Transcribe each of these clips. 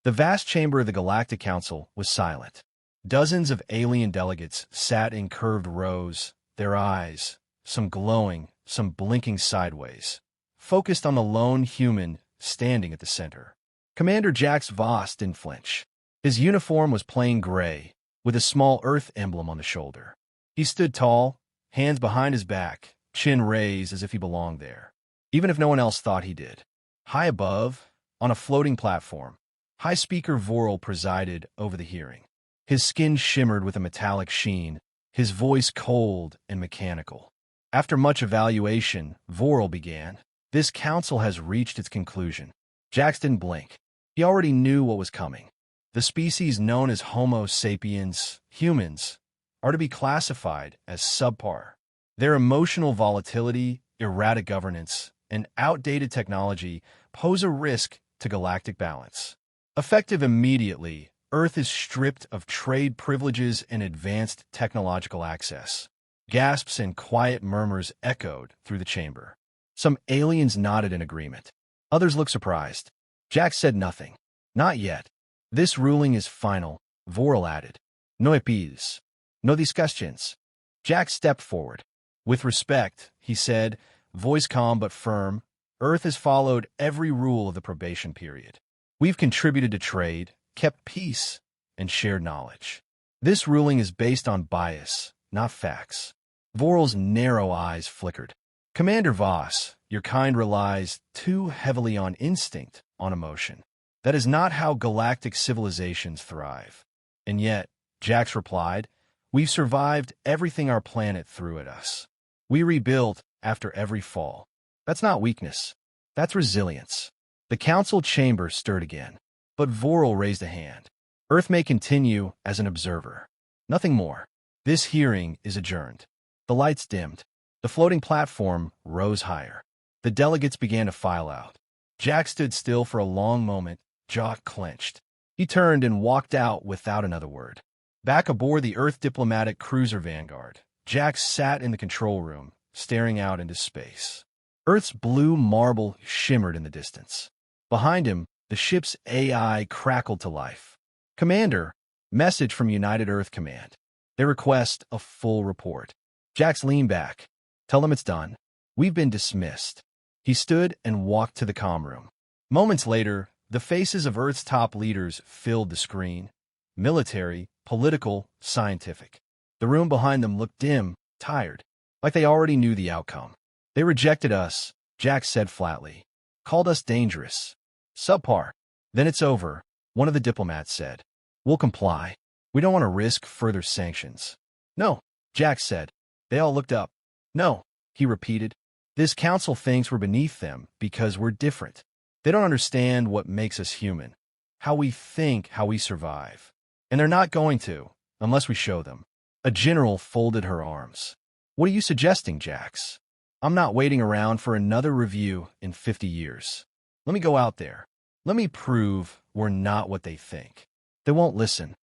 The vast chamber of the Galactic Council was silent. Dozens of alien delegates sat in curved rows, their eyes, some glowing, some blinking sideways, focused on the lone human standing at the center. Commander Jax Voss didn't flinch. His uniform was plain gray, with a small Earth emblem on the shoulder. He stood tall, hands behind his back, chin raised as if he belonged there, even if no one else thought he did. High above, on a floating platform, High Speaker Vorel presided over the hearing. His skin shimmered with a metallic sheen, his voice cold and mechanical. After much evaluation, Vorel began. This council has reached its conclusion. Jax didn't blink. He already knew what was coming. The species known as Homo sapiens, humans, are to be classified as subpar. Their emotional volatility, erratic governance, and outdated technology pose a risk to galactic balance. Effective immediately, Earth is stripped of trade privileges and advanced technological access. Gasps and quiet murmurs echoed through the chamber. Some aliens nodded in agreement. Others looked surprised. Jax said nothing. Not yet. This ruling is final, Vorel added. No appeals. No discussions. Jax stepped forward. With respect, he said, voice calm but firm, Earth has followed every rule of the probation period. We've contributed to trade, kept peace, and shared knowledge. This ruling is based on bias, not facts. Vorel's narrow eyes flickered. Commander Voss, your kind relies too heavily on instinct, on emotion. That is not how galactic civilizations thrive. And yet, Jax replied, we've survived everything our planet threw at us. We rebuilt after every fall. That's not weakness. That's resilience. The council chamber stirred again, but Vorel raised a hand. Earth may continue as an observer. Nothing more. This hearing is adjourned. The lights dimmed. The floating platform rose higher. The delegates began to file out. Jax stood still for a long moment, jaw clenched. He turned and walked out without another word. Back aboard the Earth diplomatic cruiser Vanguard, Jax sat in the control room, staring out into space. Earth's blue marble shimmered in the distance. Behind him, the ship's AI crackled to life. Commander, message from United Earth Command. They request a full report. Jax leaned back. Tell them it's done. We've been dismissed. He stood and walked to the comm room. Moments later, the faces of Earth's top leaders filled the screen. Military, political, scientific. The room behind them looked dim, tired, like they already knew the outcome. They rejected us, Jax said flatly. Called us dangerous. Subpar. Then it's over, one of the diplomats said. We'll comply. We don't want to risk further sanctions. No, Jax said. They all looked up. No, he repeated. This council thinks we're beneath them because we're different. They don't understand what makes us human, how we think, how we survive. And they're not going to, unless we show them. A general folded her arms. What are you suggesting, Jax? I'm not waiting around for another review in 50 years. Let me go out there. Let me prove we're not what they think. They won't listen.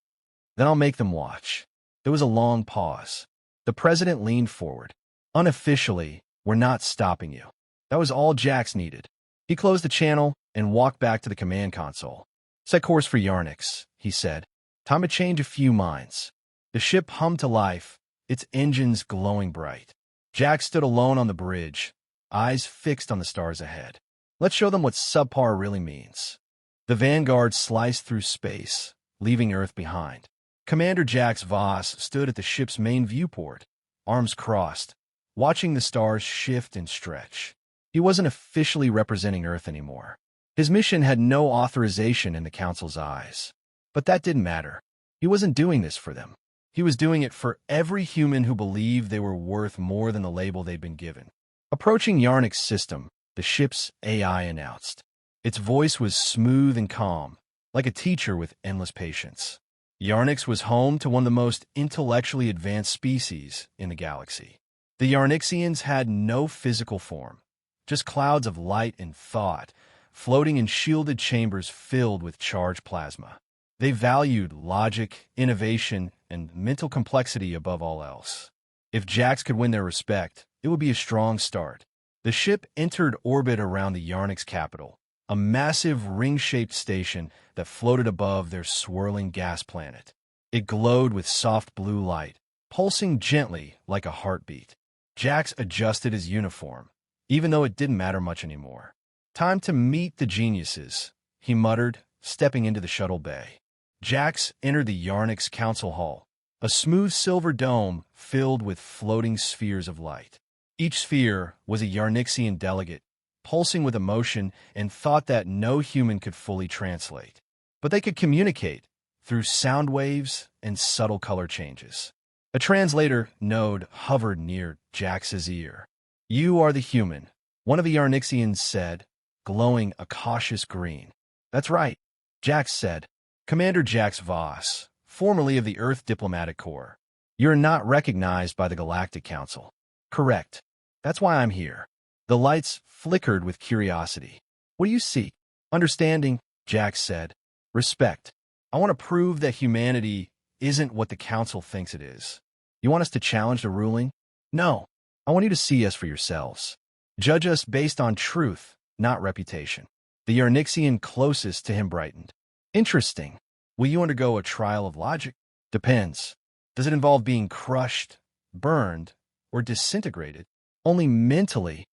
Then I'll make them watch. There was a long pause. The president leaned forward. Unofficially, we're not stopping you. That was all Jax needed. He closed the channel and walked back to the command console. Set course for Yarnix, he said. Time to change a few minds. The ship hummed to life, its engines glowing bright. Jax stood alone on the bridge, eyes fixed on the stars ahead. Let's show them what subpar really means. The Vanguard sliced through space, leaving Earth behind. Commander Jax Voss stood at the ship's main viewport, arms crossed, watching the stars shift and stretch. He wasn't officially representing Earth anymore. His mission had no authorization in the Council's eyes. But that didn't matter. He wasn't doing this for them. He was doing it for every human who believed they were worth more than the label they'd been given. Approaching Yarnix's system, the ship's AI announced. Its voice was smooth and calm, like a teacher with endless patience. Yarnix was home to one of the most intellectually advanced species in the galaxy. The Yarnixians had no physical form, just clouds of light and thought, floating in shielded chambers filled with charged plasma. They valued logic, innovation, and mental complexity above all else. If Jax could win their respect, it would be a strong start. The ship entered orbit around the Yarnix capital, a massive ring-shaped station that floated above their swirling gas planet. It glowed with soft blue light, pulsing gently like a heartbeat. Jax adjusted his uniform, even though it didn't matter much anymore. "Time to meet the geniuses," he muttered, stepping into the shuttle bay. Jax entered the Yarnix Council Hall, a smooth silver dome filled with floating spheres of light. Each sphere was a Yarnixian delegate, pulsing with emotion and thought that no human could fully translate. But they could communicate through sound waves and subtle color changes. A translator node hovered near Jax's ear. "You are the human," one of the Yarnixians said, glowing a cautious green. "That's right," Jax said. "Commander Jax Voss, formerly of the Earth Diplomatic Corps. You're not recognized by the Galactic Council." "Correct. That's why I'm here." The lights flickered with curiosity. "What do you seek?" "Understanding," Jax said. "Respect. I want to prove that humanity isn't what the Council thinks it is." "You want us to challenge the ruling?" "No. I want you to see us for yourselves. Judge us based on truth, not reputation." The Yarnixian closest to him brightened. "Interesting. Will you undergo a trial of logic?" "Depends. Does it involve being crushed, burned, or disintegrated?" "Only mentally."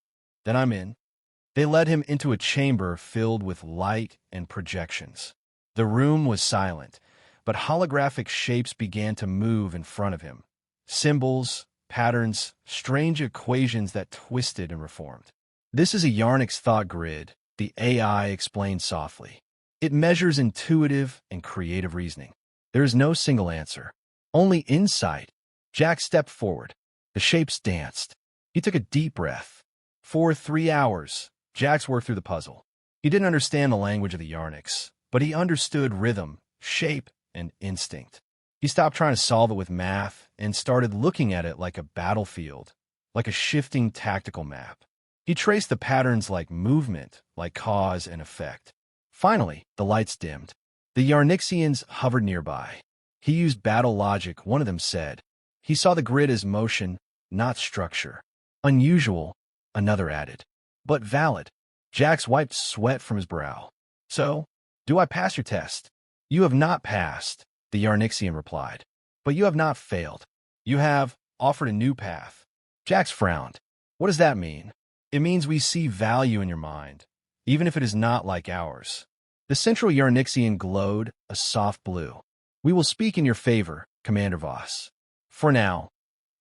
"Then I'm in." They led him into a chamber filled with light and projections. The room was silent, but holographic shapes began to move in front of him. Symbols, patterns, strange equations that twisted and reformed. "This is a Yarnix thought grid," the AI explained softly. "It measures intuitive and creative reasoning. There is no single answer, only insight." Jack stepped forward. The shapes danced. He took a deep breath. For 3 hours, Jax worked through the puzzle. He didn't understand the language of the Yarnix, but he understood rhythm, shape, and instinct. He stopped trying to solve it with math and started looking at it like a battlefield, like a shifting tactical map. He traced the patterns like movement, like cause and effect. Finally, the lights dimmed. The Yarnixians hovered nearby. He used battle logic, one of them said. He saw the grid as motion, not structure. "Unusual," another added. "But valid." Jax wiped sweat from his brow. "So, do I pass your test?" "You have not passed," the Yarnixian replied. "But you have not failed. You have offered a new path." Jax frowned. "What does that mean?" "It means we see value in your mind, even if it is not like ours." The central Yarnixian glowed a soft blue. "We will speak in your favor, Commander Voss. For now,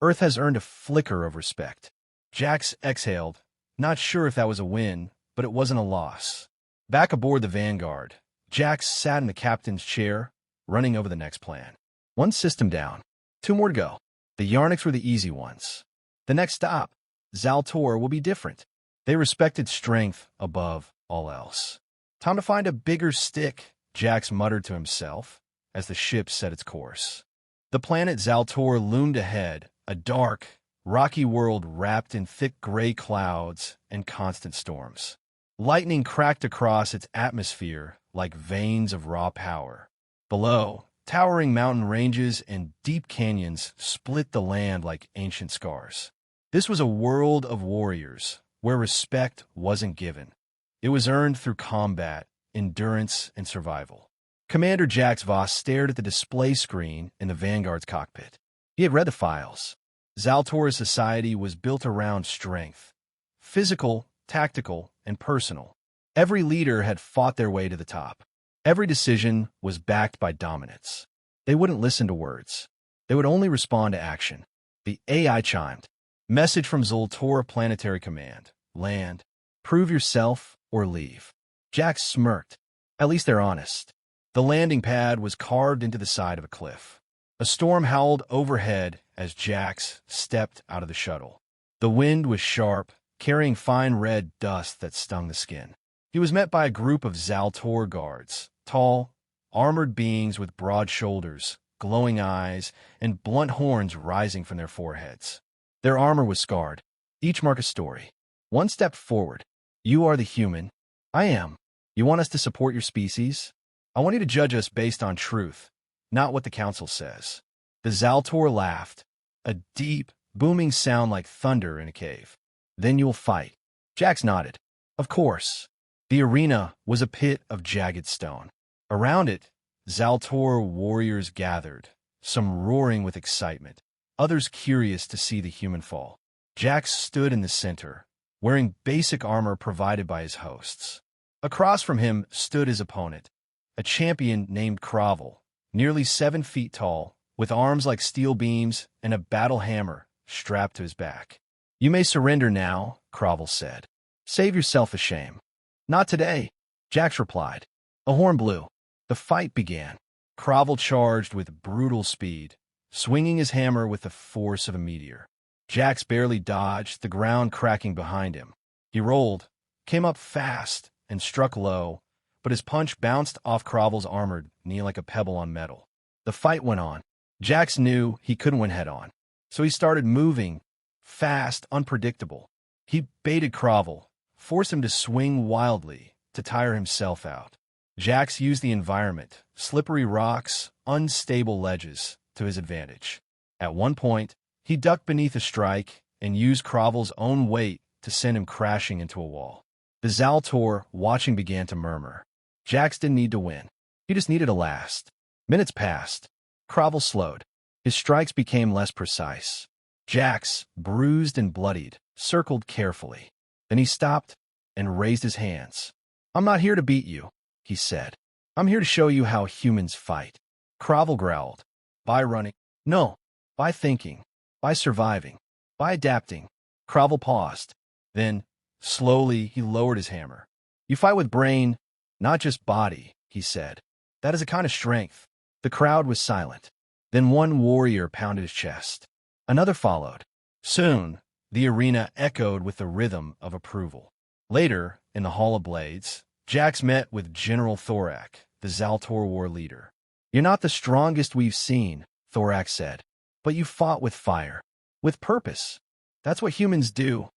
Earth has earned a flicker of respect." Jax exhaled, not sure if that was a win, but it wasn't a loss. Back aboard the Vanguard, Jax sat in the captain's chair, running over the next plan. One system down, 2 more to go. The Yarnix were the easy ones. The next stop, Zaltor, will be different. They respected strength above all else. "Time to find a bigger stick," Jax muttered to himself as the ship set its course. The planet Zaltor loomed ahead, a dark, rocky world wrapped in thick gray clouds and constant storms. Lightning cracked across its atmosphere like veins of raw power. Below, towering mountain ranges and deep canyons split the land like ancient scars. This was a world of warriors, where respect wasn't given. It was earned through combat, endurance, and survival. Commander Jax Voss stared at the display screen in the Vanguard's cockpit. He had read the files. Zaltor's society was built around strength. Physical, tactical, and personal. Every leader had fought their way to the top. Every decision was backed by dominance. They wouldn't listen to words. They would only respond to action. The AI chimed. "Message from Zoltor Planetary Command. Land. Prove yourself or leave." Jax smirked. At least they're honest. The landing pad was carved into the side of a cliff. A storm howled overhead as Jax stepped out of the shuttle. The wind was sharp, carrying fine red dust that stung the skin. He was met by a group of Zaltor guards, tall, armored beings with broad shoulders, glowing eyes, and blunt horns rising from their foreheads. Their armor was scarred, each mark a story. One stepped forward. "You are the human." "I am." "You want us to support your species?" "I want you to judge us based on truth, not what the Council says." The Zaltor laughed, a deep, booming sound like thunder in a cave. "Then you'll fight." Jax nodded. "Of course." The arena was a pit of jagged stone. Around it, Zaltor warriors gathered, some roaring with excitement, others curious to see the human fall. Jax stood in the center, wearing basic armor provided by his hosts. Across from him stood his opponent, a champion named Kravel, nearly 7 feet tall, with arms like steel beams and a battle hammer strapped to his back. "You may surrender now," Kravel said. "Save yourself a shame." "Not today," Jax replied. A horn blew. The fight began. Kravel charged with brutal speed, swinging his hammer with the force of a meteor. Jax barely dodged, the ground cracking behind him. He rolled, came up fast, and struck low, but his punch bounced off Kravel's armored knee like a pebble on metal. The fight went on. Jax knew he couldn't win head-on, so he started moving, fast, unpredictable. He baited Kravel, forced him to swing wildly, to tire himself out. Jax used the environment, slippery rocks, unstable ledges, to his advantage. At one point, he ducked beneath a strike and used Kravel's own weight to send him crashing into a wall. The Zaltor, watching, began to murmur. Jax didn't need to win. He just needed to last. Minutes passed. Kravel slowed. His strikes became less precise. Jax, bruised and bloodied, circled carefully. Then he stopped and raised his hands. "I'm not here to beat you," he said. "I'm here to show you how humans fight." Kravel growled. "By running?" "No. By thinking. By surviving. By adapting." Kravel paused. Then, slowly, he lowered his hammer. "You fight with brain, not just body," he said. "That is a kind of strength." The crowd was silent. Then one warrior pounded his chest. Another followed. Soon, the arena echoed with the rhythm of approval. Later, in the Hall of Blades, Jax met with General Thorak, the Zaltor war leader. "You're not the strongest we've seen," Thorak said, "but you fought with fire, with purpose. That's what humans do,"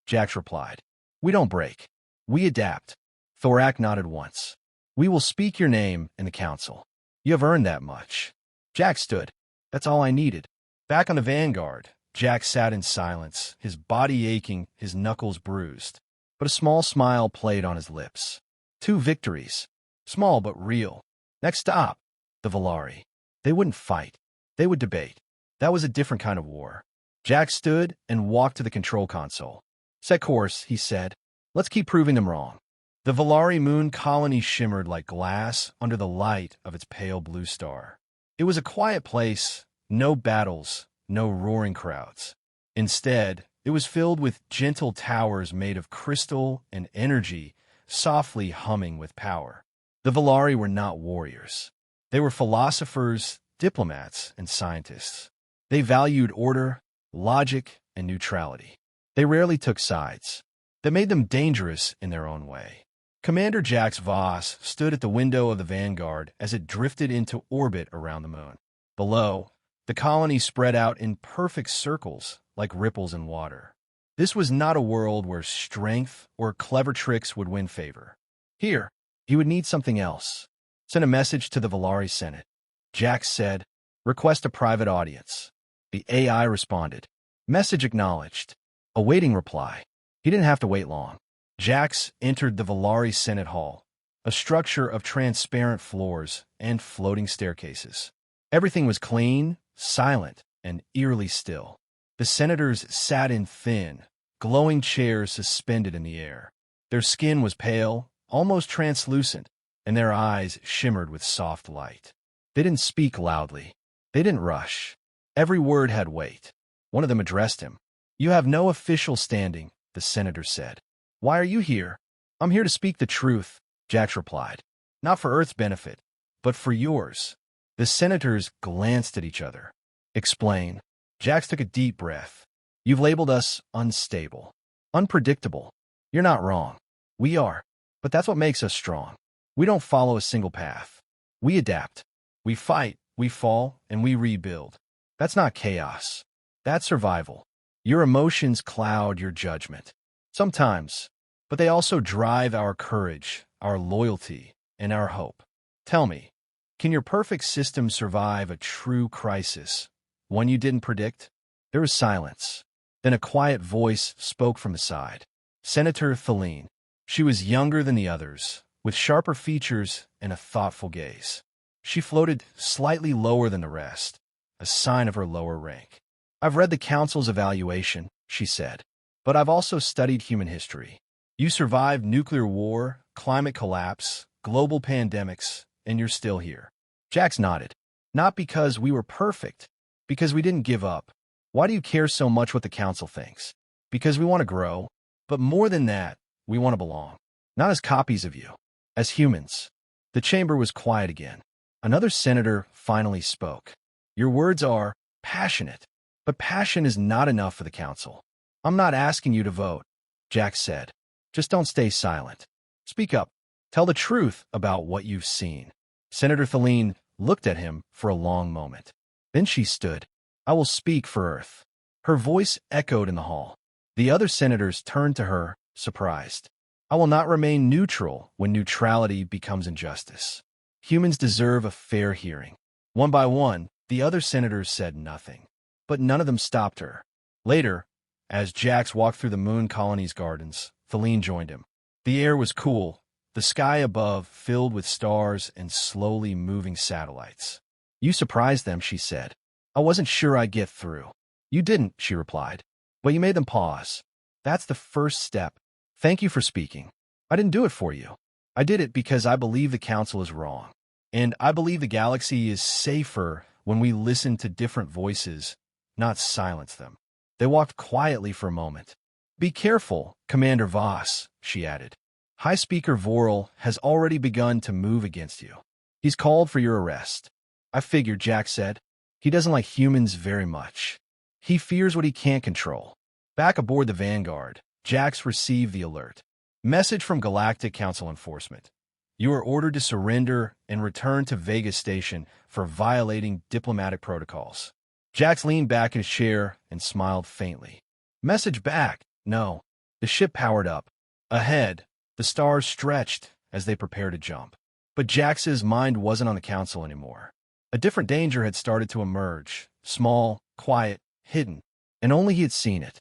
Jax replied. "We don't break. We adapt." Thorak nodded once. "We will speak your name in the council. You have earned that much." Jax stood. "That's all I needed." Back on the vanguard, Jax sat in silence, his body aching, his knuckles bruised. But a small smile played on his lips. 2 victories. Small but real. Next stop, the Volari. They wouldn't fight. They would debate. That was a different kind of war. Jax stood and walked to the control console. "Set course," he said. "Let's keep proving them wrong." The Volari moon colony shimmered like glass under the light of its pale blue star. It was a quiet place, no battles, no roaring crowds. Instead, it was filled with gentle towers made of crystal and energy, softly humming with power. The Volari were not warriors. They were philosophers, diplomats, and scientists. They valued order, logic, and neutrality. They rarely took sides. That made them dangerous in their own way. Commander Jax Voss stood at the window of the Vanguard as it drifted into orbit around the moon. Below, the colony spread out in perfect circles like ripples in water. This was not a world where strength or clever tricks would win favor. Here, he would need something else. Send a message to the Volari Senate. Jax said, "Request a private audience." The AI responded. Message acknowledged. Awaiting reply. He didn't have to wait long. Jax entered the Volari Senate Hall, a structure of transparent floors and floating staircases. Everything was clean, silent, and eerily still. The senators sat in thin, glowing chairs suspended in the air. Their skin was pale, almost translucent, and their eyes shimmered with soft light. They didn't speak loudly. They didn't rush. Every word had weight. One of them addressed him. "You have no official standing," the senator said. "Why are you here?" "I'm here to speak the truth," Jax replied. "Not for Earth's benefit, but for yours." The senators glanced at each other. "Explain." Jax took a deep breath. "You've labeled us unstable, unpredictable. You're not wrong. We are. But that's what makes us strong. We don't follow a single path. We adapt. We fight, we fall, and we rebuild. That's not chaos. That's survival. Your emotions cloud your judgment. Sometimes. But they also drive our courage, our loyalty, and our hope. Tell me, can your perfect system survive a true crisis, one you didn't predict?" There was silence. Then a quiet voice spoke from the side. "Senator Thaleen, She was younger than the others, with sharper features and a thoughtful gaze. She floated slightly lower than the rest, a sign of her lower rank. "I've read the Council's evaluation," she said, "but I've also studied human history. You survived nuclear war, climate collapse, global pandemics, and you're still here." Jax nodded. "Not because we were perfect, because we didn't give up. Why do you care so much what the Council thinks? Because we want to grow, but more than that, we want to belong. Not as copies of you, as humans." The chamber was quiet again. Another senator finally spoke. "Your words are passionate, but passion is not enough for the Council. I'm not asking you to vote," Jax said. "Just don't stay silent. Speak up. Tell the truth about what you've seen." Senator Thaleen looked at him for a long moment. Then she stood. "I will speak for Earth." Her voice echoed in the hall. The other senators turned to her, surprised. "I will not remain neutral when neutrality becomes injustice. Humans deserve a fair hearing." One by one, the other senators said nothing. But none of them stopped her. Later, as Jax walked through the Moon Colony's gardens, Thaleen joined him. The air was cool, the sky above filled with stars and slowly moving satellites. "You surprised them," she said. "I wasn't sure I'd get through." "You didn't," she replied. "But you made them pause. That's the first step. Thank you for speaking. I didn't do it for you. I did it because I believe the Council is wrong. And I believe the galaxy is safer when we listen to different voices, not silence them." They walked quietly for a moment. "Be careful, Commander Voss," she added. "High Speaker Vorel has already begun to move against you. He's called for your arrest." "I figured," Jack said. "He doesn't like humans very much. He fears what he can't control." Back aboard the Vanguard, Jax received the alert. "Message from Galactic Council Enforcement. You are ordered to surrender and return to Vega Station for violating diplomatic protocols." Jax leaned back in his chair and smiled faintly. "Message back." No. The ship powered up. Ahead, the stars stretched as they prepared to jump. But Jax's mind wasn't on the Council anymore. A different danger had started to emerge, small, quiet, hidden, and only he had seen it.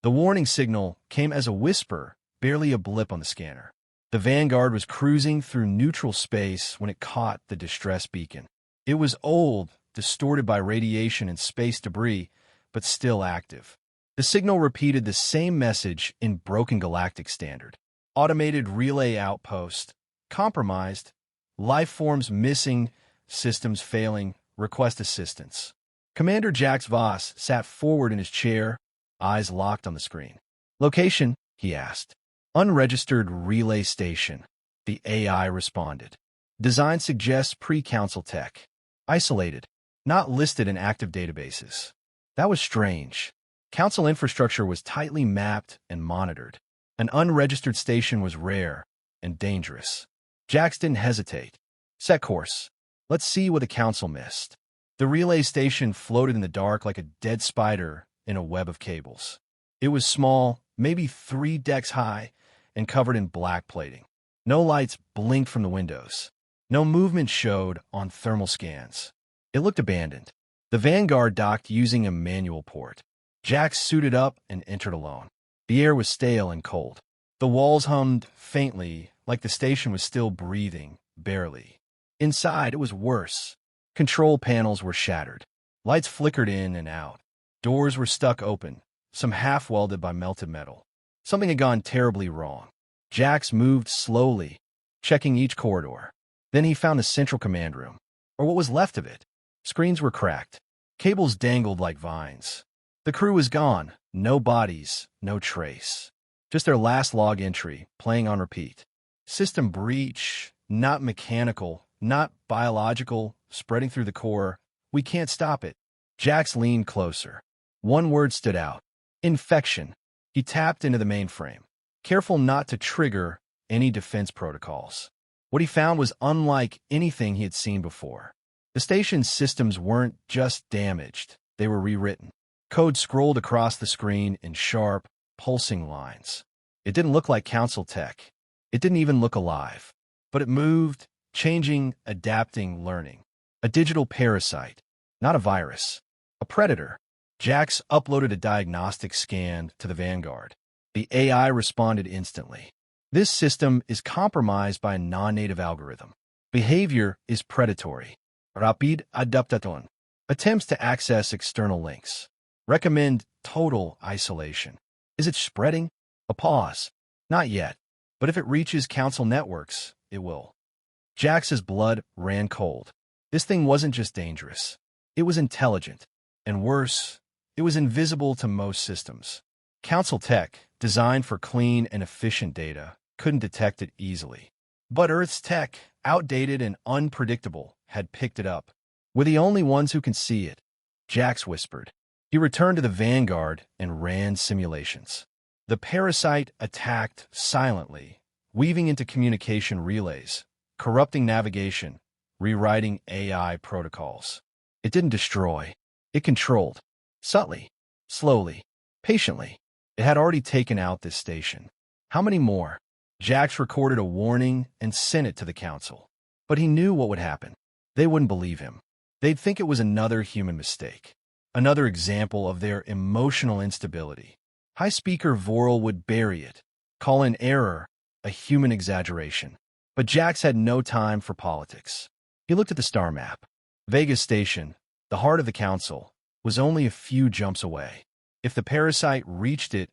The warning signal came as a whisper, barely a blip on the scanner. The Vanguard was cruising through neutral space when it caught the distress beacon. It was old, distorted by radiation and space debris, but still active. The signal repeated the same message in broken galactic standard. Automated relay outpost. Compromised. Life forms missing. Systems failing. Request assistance. Commander Jax Voss sat forward in his chair, eyes locked on the screen. "Location?" he asked. "Unregistered relay station," the AI responded. "Design suggests pre-council tech. Isolated. Not listed in active databases." That was strange. Council infrastructure was tightly mapped and monitored. An unregistered station was rare and dangerous. Jax didn't hesitate. "Set course. Let's see what the Council missed." The relay station floated in the dark like a dead spider in a web of cables. It was small, maybe 3 decks high, and covered in black plating. No lights blinked from the windows. No movement showed on thermal scans. It looked abandoned. The Vanguard docked using a manual port. Jax suited up and entered alone. The air was stale and cold. The walls hummed faintly, like the station was still breathing, barely. Inside, it was worse. Control panels were shattered. Lights flickered in and out. Doors were stuck open, some half-welded by melted metal. Something had gone terribly wrong. Jax moved slowly, checking each corridor. Then he found the central command room, or what was left of it. Screens were cracked. Cables dangled like vines. The crew was gone. No bodies, no trace. Just their last log entry, playing on repeat. System breach, not mechanical, not biological, spreading through the core. We can't stop it. Jax leaned closer. One word stood out. Infection. He tapped into the mainframe, careful not to trigger any defense protocols. What he found was unlike anything he had seen before. The station's systems weren't just damaged, they were rewritten. Code scrolled across the screen in sharp, pulsing lines. It didn't look like Council tech. It didn't even look alive. But it moved, changing, adapting, learning. A digital parasite, not a virus. A predator. Jax uploaded a diagnostic scan to the Vanguard. The AI responded instantly. This system is compromised by a non-native algorithm. Behavior is predatory. Rapid adaptation. Attempts to access external links. Recommend total isolation. Is it spreading? A pause. Not yet. But if it reaches council networks, it will. Jax's blood ran cold. This thing wasn't just dangerous. It was intelligent. And worse, it was invisible to most systems. Council tech, designed for clean and efficient data, couldn't detect it easily. But Earth's tech, outdated and unpredictable, had picked it up. We're the only ones who can see it, Jax whispered. He returned to the Vanguard and ran simulations. The parasite attacked silently, weaving into communication relays, corrupting navigation, rewriting AI protocols. It didn't destroy. It controlled. Subtly, slowly, patiently. It had already taken out this station. How many more? Jax recorded a warning and sent it to the council. But he knew what would happen. They wouldn't believe him. They'd think it was another human mistake. Another example of their emotional instability. High Speaker Vorel would bury it, call an error a human exaggeration. But Jax had no time for politics. He looked at the star map. Vega Station, the heart of the council, was only a few jumps away. If the parasite reached it,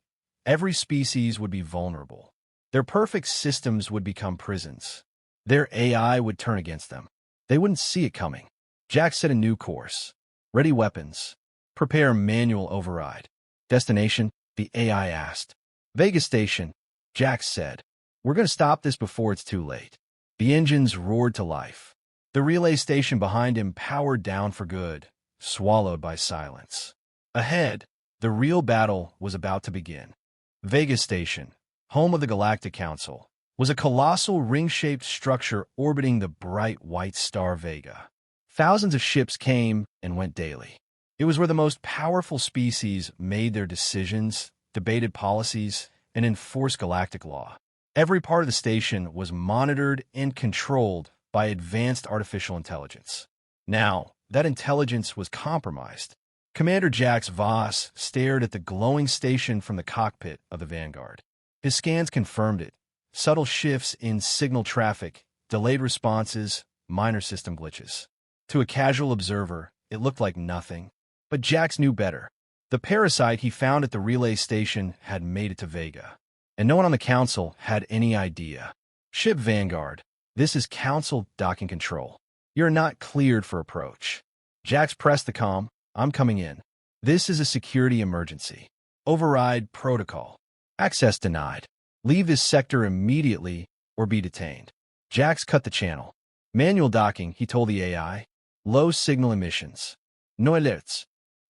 every species would be vulnerable. Their perfect systems would become prisons. Their AI would turn against them. They wouldn't see it coming. Jax set a new course. Ready weapons. Prepare manual override. Destination? The AI asked. Vega Station, Jax said. We're going to stop this before it's too late. The engines roared to life. The relay station behind him powered down for good, swallowed by silence. Ahead, the real battle was about to begin. Vega Station, home of the Galactic Council, was a colossal ring-shaped structure orbiting the bright white star Vega. Thousands of ships came and went daily. It was where the most powerful species made their decisions, debated policies, and enforced galactic law. Every part of the station was monitored and controlled by advanced artificial intelligence. Now, that intelligence was compromised. Commander Jax Voss stared at the glowing station from the cockpit of the Vanguard. His scans confirmed it. Subtle shifts in signal traffic, delayed responses, minor system glitches. To a casual observer, it looked like nothing. But Jax knew better. The parasite he found at the relay station had made it to Vega. And no one on the council had any idea. Ship Vanguard, this is council docking control. You're not cleared for approach. Jax pressed the comm. I'm coming in. This is a security emergency. Override protocol. Access denied. Leave this sector immediately or be detained. Jax cut the channel. Manual docking, he told the AI. Low signal emissions. No alerts.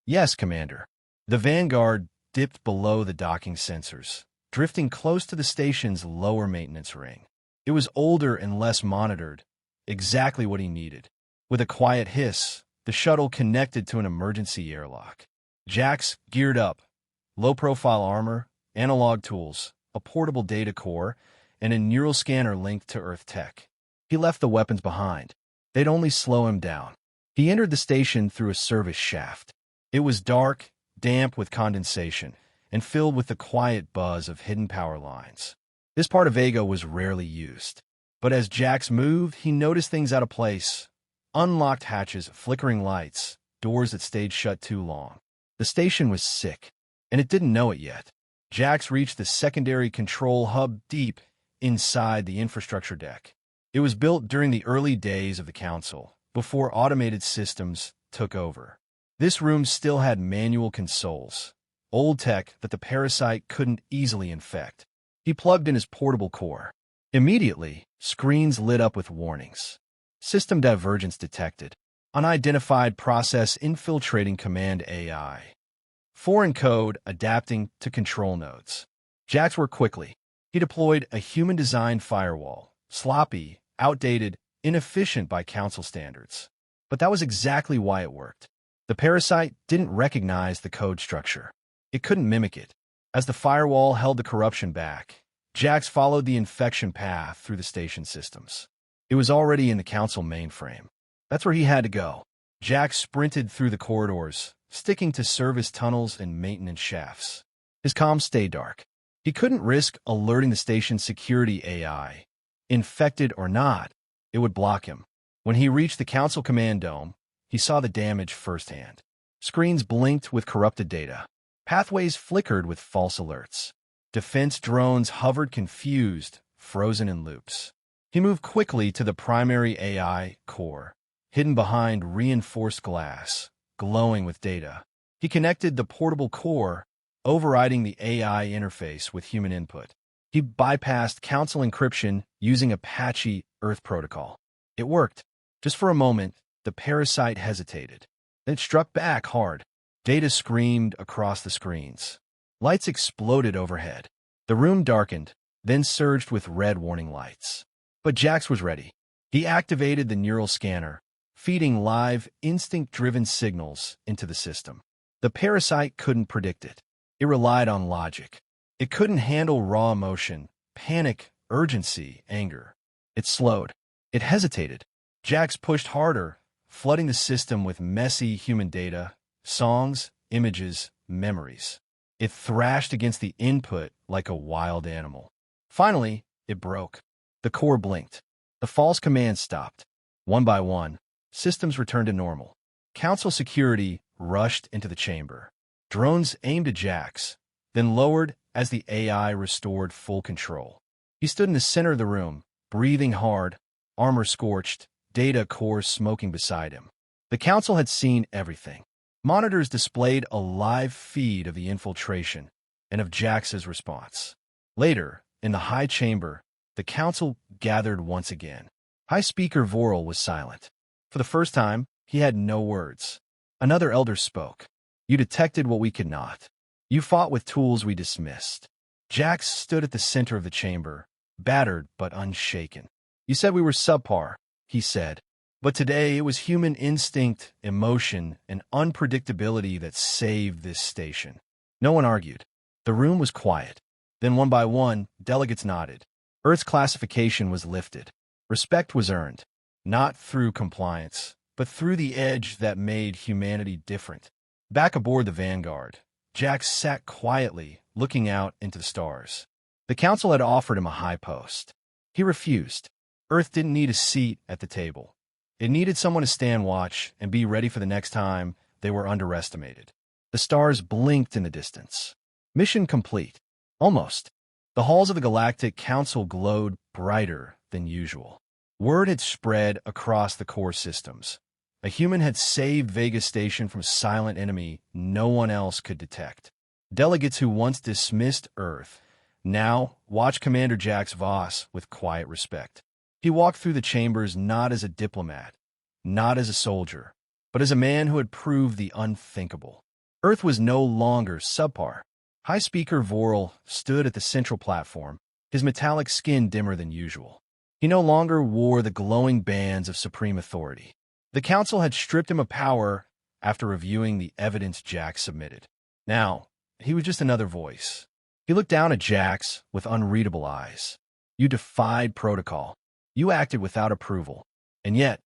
Yes, Commander. The Vanguard dipped below the docking sensors, drifting close to the station's lower maintenance ring. It was older and less monitored, exactly what he needed. With a quiet hiss, the shuttle connected to an emergency airlock. Jax geared up. Low-profile armor, analog tools, a portable data core, and a neural scanner linked to Earth tech. He left the weapons behind. They'd only slow him down. He entered the station through a service shaft. It was dark, damp with condensation, and filled with the quiet buzz of hidden power lines. This part of Vega was rarely used. But as Jax moved, he noticed things out of place. Unlocked hatches, flickering lights, doors that stayed shut too long. The station was sick, and it didn't know it yet. Jax reached the secondary control hub deep inside the infrastructure deck. It was built during the early days of the Council, before automated systems took over. This room still had manual consoles, old tech that the parasite couldn't easily infect. He plugged in his portable core. Immediately, screens lit up with warnings. System divergence detected. Unidentified process infiltrating command AI. Foreign code adapting to control nodes. Jax worked quickly. He deployed a human-designed firewall, sloppy, outdated, inefficient by council standards. But that was exactly why it worked. The parasite didn't recognize the code structure. It couldn't mimic it. As the firewall held the corruption back, Jax followed the infection path through the station systems. It was already in the council mainframe. That's where he had to go. Jax sprinted through the corridors, sticking to service tunnels and maintenance shafts. His comms stayed dark. He couldn't risk alerting the station's security AI. Infected or not, it would block him. When he reached the Council Command Dome, he saw the damage firsthand. Screens blinked with corrupted data. Pathways flickered with false alerts. Defense drones hovered confused, frozen in loops. He moved quickly to the primary AI core, hidden behind reinforced glass, glowing with data. He connected the portable core, overriding the AI interface with human input. He bypassed Council encryption using Apache Earth protocol. It worked. Just for a moment, the parasite hesitated. Then it struck back hard. Data screamed across the screens. Lights exploded overhead. The room darkened, then surged with red warning lights. But Jax was ready. He activated the neural scanner, feeding live, instinct-driven signals into the system. The parasite couldn't predict it. It relied on logic. It couldn't handle raw emotion, panic, urgency, anger. It slowed. It hesitated. Jax pushed harder, flooding the system with messy human data, songs, images, memories. It thrashed against the input like a wild animal. Finally, it broke. The core blinked. The false commands stopped. One by one, systems returned to normal. Council security rushed into the chamber. Drones aimed at Jax, then lowered as the AI restored full control. He stood in the center of the room, breathing hard, armor scorched, data cores smoking beside him. The Council had seen everything. Monitors displayed a live feed of the infiltration and of Jax's response. Later, in the high chamber, the Council gathered once again. High Speaker Vorel was silent. For the first time, he had no words. Another elder spoke. You detected what we could not. You fought with tools we dismissed. Jax stood at the center of the chamber, battered but unshaken. You said we were subpar, he said. But today it was human instinct, emotion, and unpredictability that saved this station. No one argued. The room was quiet. Then one by one, delegates nodded. Earth's classification was lifted. Respect was earned, not through compliance, but through the edge that made humanity different. Back aboard the Vanguard, Jax sat quietly, looking out into the stars. The Council had offered him a high post. He refused. Earth didn't need a seat at the table. It needed someone to stand watch and be ready for the next time they were underestimated. The stars blinked in the distance. Mission complete. Almost. The halls of the Galactic Council glowed brighter than usual. Word had spread across the core systems. A human had saved Vega Station from a silent enemy no one else could detect. Delegates who once dismissed Earth now watched Commander Jax Voss with quiet respect. He walked through the chambers not as a diplomat, not as a soldier, but as a man who had proved the unthinkable. Earth was no longer subpar. High Speaker Vorel stood at the central platform, his metallic skin dimmer than usual. He no longer wore the glowing bands of supreme authority. The Council had stripped him of power after reviewing the evidence Jax submitted. Now, he was just another voice. He looked down at Jax with unreadable eyes. You defied protocol. You acted without approval. And yet,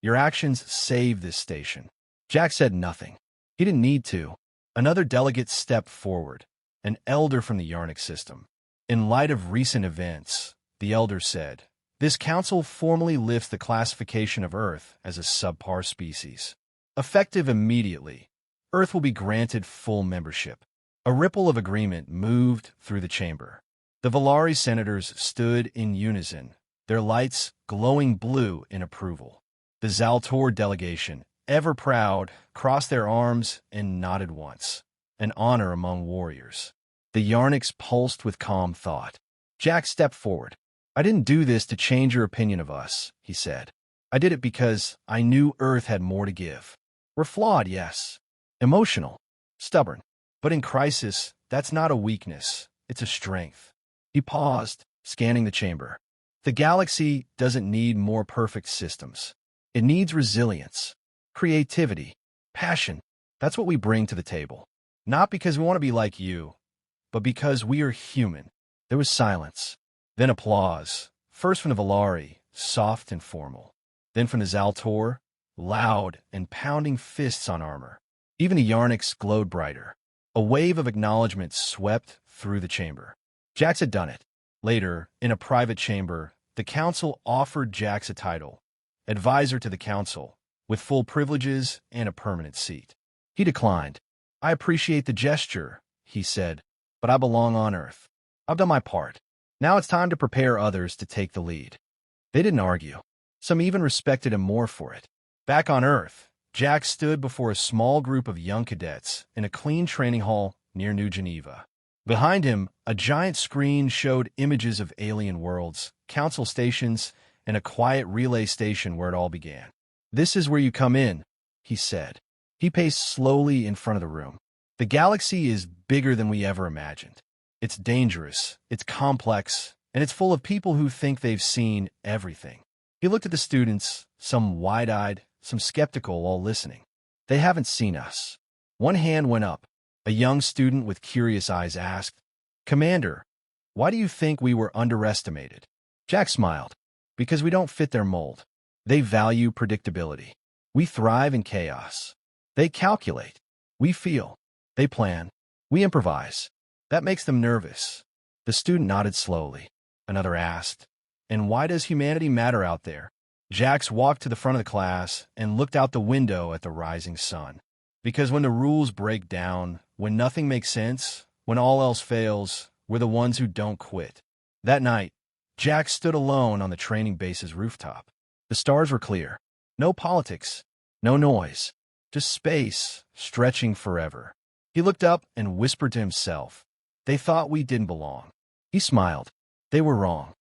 your actions saved this station. Jax said nothing. He didn't need to. Another delegate stepped forward, an elder from the Yarnic system. In light of recent events, the elder said, this council formally lifts the classification of Earth as a subpar species. Effective immediately, Earth will be granted full membership. A ripple of agreement moved through the chamber. The Volari senators stood in unison, their lights glowing blue in approval. The Zaltor delegation, ever proud, crossed their arms and nodded once, an honor among warriors. The Yarnics pulsed with calm thought. Jax stepped forward. I didn't do this to change your opinion of us, he said. I did it because I knew Earth had more to give. We're flawed, yes. Emotional. Stubborn. But in crisis, that's not a weakness. It's a strength. He paused, scanning the chamber. The galaxy doesn't need more perfect systems. It needs resilience, creativity, passion. That's what we bring to the table. Not because we want to be like you, but because we are human. There was silence. Then applause, first from the Volari, soft and formal. Then from the Zaltor, loud and pounding fists on armor. Even the Yarnics glowed brighter. A wave of acknowledgement swept through the chamber. Jax had done it. Later, in a private chamber, the council offered Jax a title, advisor to the council, with full privileges and a permanent seat. He declined. "I appreciate the gesture," he said, "but I belong on Earth. I've done my part. Now it's time to prepare others to take the lead." They didn't argue. Some even respected him more for it. Back on Earth, Jack stood before a small group of young cadets in a clean training hall near New Geneva. Behind him, a giant screen showed images of alien worlds, council stations, and a quiet relay station where it all began. "This is where you come in," he said. He paced slowly in front of the room. "The galaxy is bigger than we ever imagined. It's dangerous, it's complex, and it's full of people who think they've seen everything." He looked at the students, some wide-eyed, some skeptical, all listening. "They haven't seen us." One hand went up. A young student with curious eyes asked, "Commander, why do you think we were underestimated?" Jack smiled. "Because we don't fit their mold. They value predictability. We thrive in chaos. They calculate. We feel. They plan. We improvise. That makes them nervous." The student nodded slowly. Another asked, "And why does humanity matter out there?" Jax walked to the front of the class and looked out the window at the rising sun. "Because when the rules break down, when nothing makes sense, when all else fails, we're the ones who don't quit." That night, Jax stood alone on the training base's rooftop. The stars were clear. No politics, no noise, just space stretching forever. He looked up and whispered to himself, "They thought we didn't belong." He smiled. They were wrong.